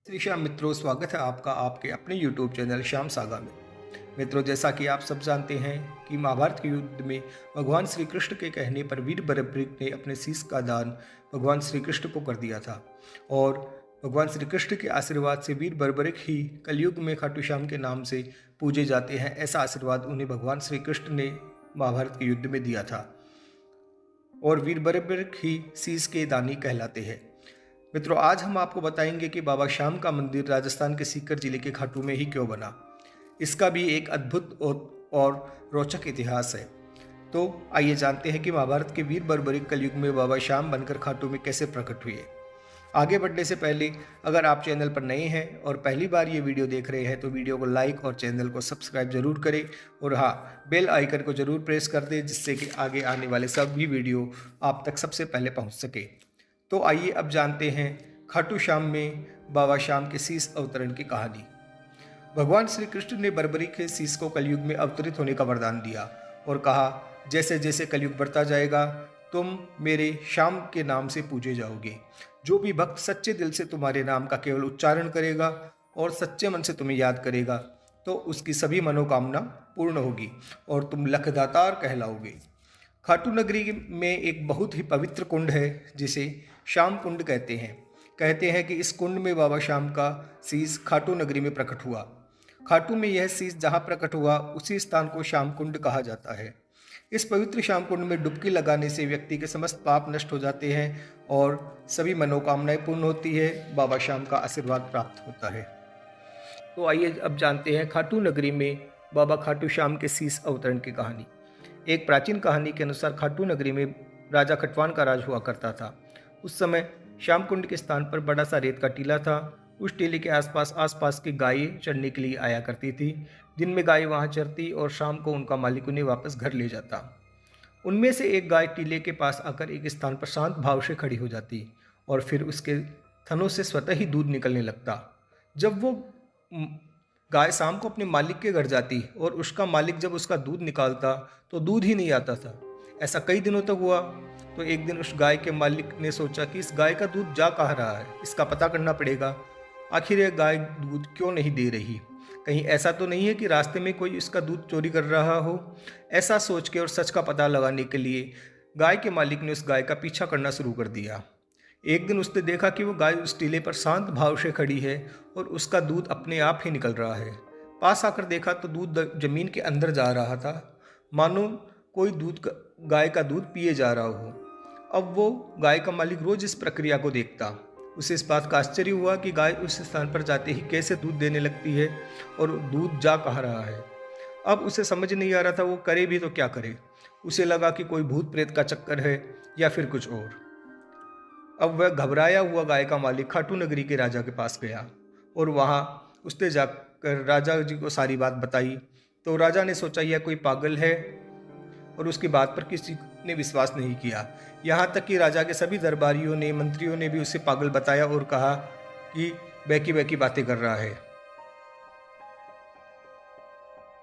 श्री श्याम मित्रों, स्वागत है आपका आपके अपने यूट्यूब चैनल श्याम सागा में। मित्रों, जैसा कि आप सब जानते हैं कि महाभारत के युद्ध में भगवान श्री कृष्ण के कहने पर वीर बरबरीक ने अपने शीश का दान भगवान श्री कृष्ण को कर दिया था। और भगवान श्री कृष्ण के आशीर्वाद से वीर बरबरीक ही कलयुग में खाटू श्याम के नाम से पूजे जाते हैं। ऐसा आशीर्वाद उन्हें भगवान श्री कृष्ण ने महाभारत के युद्ध में दिया था और वीर बरबरीक ही शीश के दानी कहलाते हैं। मित्रों, आज हम आपको बताएंगे कि बाबा श्याम का मंदिर राजस्थान के सीकर जिले के खाटू में ही क्यों बना। इसका भी एक अद्भुत और रोचक इतिहास है। तो आइए जानते हैं कि महाभारत के वीर बरबरीक कलयुग में बाबा श्याम बनकर खाटू में कैसे प्रकट हुए। आगे बढ़ने से पहले अगर आप चैनल पर नए हैं और पहली बार ये वीडियो देख रहे हैं तो वीडियो को लाइक और चैनल को सब्सक्राइब जरूर करें और हाँ, बेल आइकन को जरूर प्रेस कर दें, जिससे कि आगे आने वाले सभी वीडियो आप तक सबसे पहले पहुँच सके। तो आइए अब जानते हैं खाटू श्याम में बाबा श्याम के शीश अवतरण की कहानी। भगवान श्री कृष्ण ने बरबरीक के शीश को कलयुग में अवतरित होने का वरदान दिया और कहा, जैसे जैसे कलयुग बढ़ता जाएगा तुम मेरे श्याम के नाम से पूजे जाओगे। जो भी भक्त सच्चे दिल से तुम्हारे नाम का केवल उच्चारण करेगा और सच्चे मन से तुम्हें याद करेगा तो उसकी सभी मनोकामना पूर्ण होगी और तुम लखदातार कहलाओगे। खाटू नगरी में एक बहुत ही पवित्र कुंड है जिसे श्याम कुंड कहते हैं कि इस कुंड में बाबा श्याम का शीश खाटू नगरी में प्रकट हुआ। खाटू में यह शीश जहाँ प्रकट हुआ उसी स्थान को श्याम कुंड कहा जाता है। इस पवित्र श्याम कुंड में डुबकी लगाने से व्यक्ति के समस्त पाप नष्ट हो जाते हैं और सभी मनोकामनाएं पूर्ण होती है, बाबा श्याम का आशीर्वाद प्राप्त होता है। तो आइए अब जानते हैं खाटू नगरी में बाबा खाटू श्याम के शीश अवतरण की कहानी। एक प्राचीन कहानी के अनुसार खाटू नगरी में राजा खटवान का राज हुआ करता था। उस समय श्याम कुंड के स्थान पर बड़ा सा रेत का टीला था। उस टीले के आसपास की गायें चरने के लिए आया करती थी। दिन में गायें वहां चरती और शाम को उनका मालिक उन्हें वापस घर ले जाता। उनमें से एक गाय टीले के पास आकर एक स्थान पर शांत भाव से खड़ी हो जाती और फिर उसके थनों से स्वतः ही दूध निकलने लगता। जब वो गाय शाम को अपने मालिक के घर जाती और उसका मालिक जब उसका दूध निकालता तो दूध ही नहीं आता था। ऐसा कई दिनों तक हुआ। तो एक दिन उस गाय के मालिक ने सोचा कि इस गाय का दूध जा कहाँ रहा है, इसका पता करना पड़ेगा। आखिर यह गाय दूध क्यों नहीं दे रही, कहीं ऐसा तो नहीं है कि रास्ते में कोई इसका दूध चोरी कर रहा हो। ऐसा सोच के और सच का पता लगाने के लिए गाय के मालिक ने उस गाय का पीछा करना शुरू कर दिया। एक दिन उसने देखा कि वो गाय उस टीले पर शांत भाव से खड़ी है और उसका दूध अपने आप ही निकल रहा है। पास आकर देखा तो दूध जमीन के अंदर जा रहा था, मानो कोई गाय का दूध पिए जा रहा हो। अब वो गाय का मालिक रोज इस प्रक्रिया को देखता। उसे इस बात का आश्चर्य हुआ कि गाय उस स्थान पर जाते ही कैसे दूध देने लगती है और दूध जा कहाँ रहा है। अब उसे समझ नहीं आ रहा था वो करे भी तो क्या करे। उसे लगा कि कोई भूत प्रेत का चक्कर है या फिर कुछ और। अब वह घबराया हुआ गाय का मालिक खाटू नगरी के राजा के पास गया और वहाँ उसने जाकर राजा जी को सारी बात बताई। तो राजा ने सोचा यह कोई पागल है और उसकी बात पर किसी ने विश्वास नहीं किया। यहाँ तक कि राजा के सभी दरबारियों ने, मंत्रियों ने भी उसे पागल बताया और कहा कि बैकी बैकी बातें कर रहा है।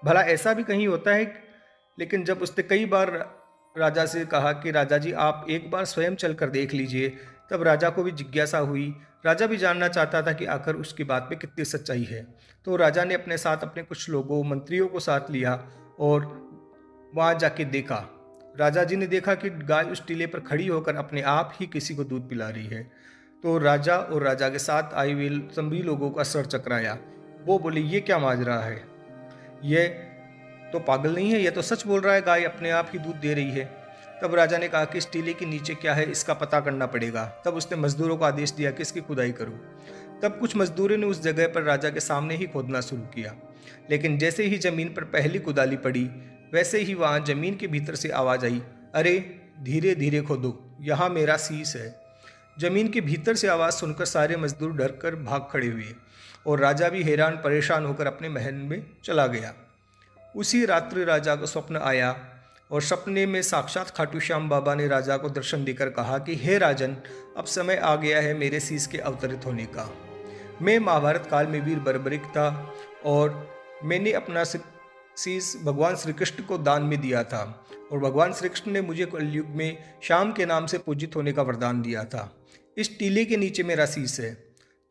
भला ऐसा भी कहीं होता है? लेकिन जब उसने कई बार राजा से कहा कि राजा जी आप एक बार स्वयं चलकर देख लीजिए, तब राजा को भी जिज्ञासा हुई। राजा भी जानना चाहता था कि आखिर उसकी बात में कितनी सच्चाई है। तो राजा ने अपने साथ अपने कुछ लोगों, मंत्रियों को साथ लिया और वहाँ जाके देखा। राजा जी ने देखा कि गाय उस टीले पर खड़ी होकर अपने आप ही किसी को दूध पिला रही है। तो राजा और राजा के साथ आए हुए सभी लोगों का सर चकराया। वो बोले, ये क्या माजरा है, ये तो पागल नहीं है, ये तो सच बोल रहा है, गाय अपने आप ही दूध दे रही है। तब राजा ने कहा कि इस टीले के नीचे क्या है, इसका पता करना पड़ेगा। तब उसने मजदूरों को आदेश दिया कि इसकी खुदाई करो। तब कुछ मजदूरों ने उस जगह पर राजा के सामने ही खोदना शुरू किया। लेकिन जैसे ही जमीन पर पहली कुदाली पड़ी वैसे ही वहाँ जमीन के भीतर से आवाज़ आई, अरे धीरे धीरे खोदो, यहाँ मेरा शीश है। जमीन के भीतर से आवाज़ सुनकर सारे मजदूर डर कर भाग खड़े हुए और राजा भी हैरान परेशान होकर अपने महल में चला गया। उसी रात्रि राजा को स्वप्न आया और सपने में साक्षात खाटू श्याम बाबा ने राजा को दर्शन देकर कहा कि हे राजन, अब समय आ गया है मेरे शीश के अवतरित होने का। मैं महाभारत काल में वीर बरबरीक था और मैंने अपना शीश भगवान श्री कृष्ण को दान में दिया था और भगवान श्री कृष्ण ने मुझे कलयुग में श्याम के नाम से पूजित होने का वरदान दिया था। इस टीले के नीचे मेरा शीश है।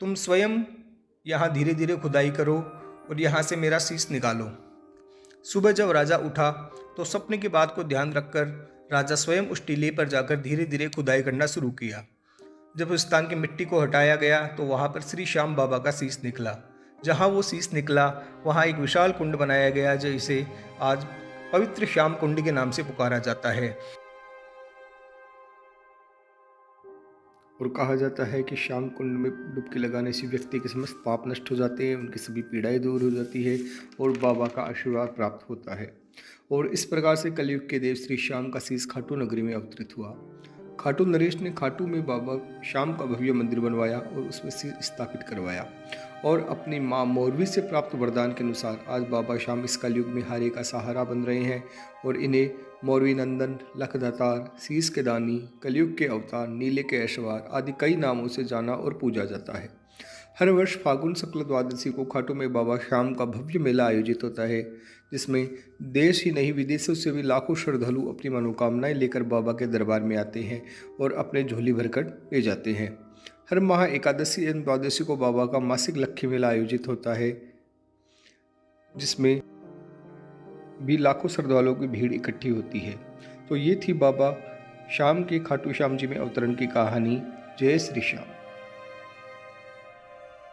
तुम स्वयं यहाँ धीरे धीरे खुदाई करो और यहाँ से मेरा शीश निकालो। सुबह जब राजा उठा तो सपने की बात को ध्यान रखकर राजा स्वयं उस टीले पर जाकर धीरे धीरे खुदाई करना शुरू किया। जब उस स्थान की मिट्टी को हटाया गया तो वहाँ पर श्री श्याम बाबा का शीश निकला। जहाँ वो शीश निकला वहाँ एक विशाल कुंड बनाया गया, जिसे आज पवित्र श्याम कुंड के नाम से पुकारा जाता है। और कहा जाता है कि श्याम कुंड में डुबकी लगाने से व्यक्ति के समस्त पाप नष्ट हो जाते हैं, उनकी सभी पीड़ाएं दूर हो जाती है और बाबा का आशीर्वाद प्राप्त होता है। और इस प्रकार से कलयुग के देव श्री श्याम का शीश खाटू नगरी में अवतरित हुआ। खाटू नरेश ने खाटू में बाबा श्याम का भव्य मंदिर बनवाया और उसमें शीश स्थापित करवाया। और अपनी माँ मोरवी से प्राप्त वरदान के अनुसार आज बाबा श्याम इस कलयुग में हारे का सहारा बन रहे हैं और इन्हें मोरवी नंदन, लखदातार, शीश के दानी, कलयुग के अवतार, नीले के ऐशवार आदि कई नामों से जाना और पूजा जाता है। हर वर्ष फागुन शुक्ल द्वादशी को खाटू में बाबा श्याम का भव्य मेला आयोजित होता है, जिसमें देश ही नहीं विदेशों से भी लाखों श्रद्धालु अपनी मनोकामनाएं लेकर बाबा के दरबार में आते हैं और अपने झोली भरकर ले जाते हैं। हर माह एकादशी एवं द्वादशी को बाबा का मासिक लक्ष्मी मेला आयोजित होता है, जिसमें भी लाखों श्रद्धालुओं की भीड़ इकट्ठी होती है। तो ये थी बाबा श्याम के खाटू श्याम जी में अवतरण की कहानी। जय श्री श्याम।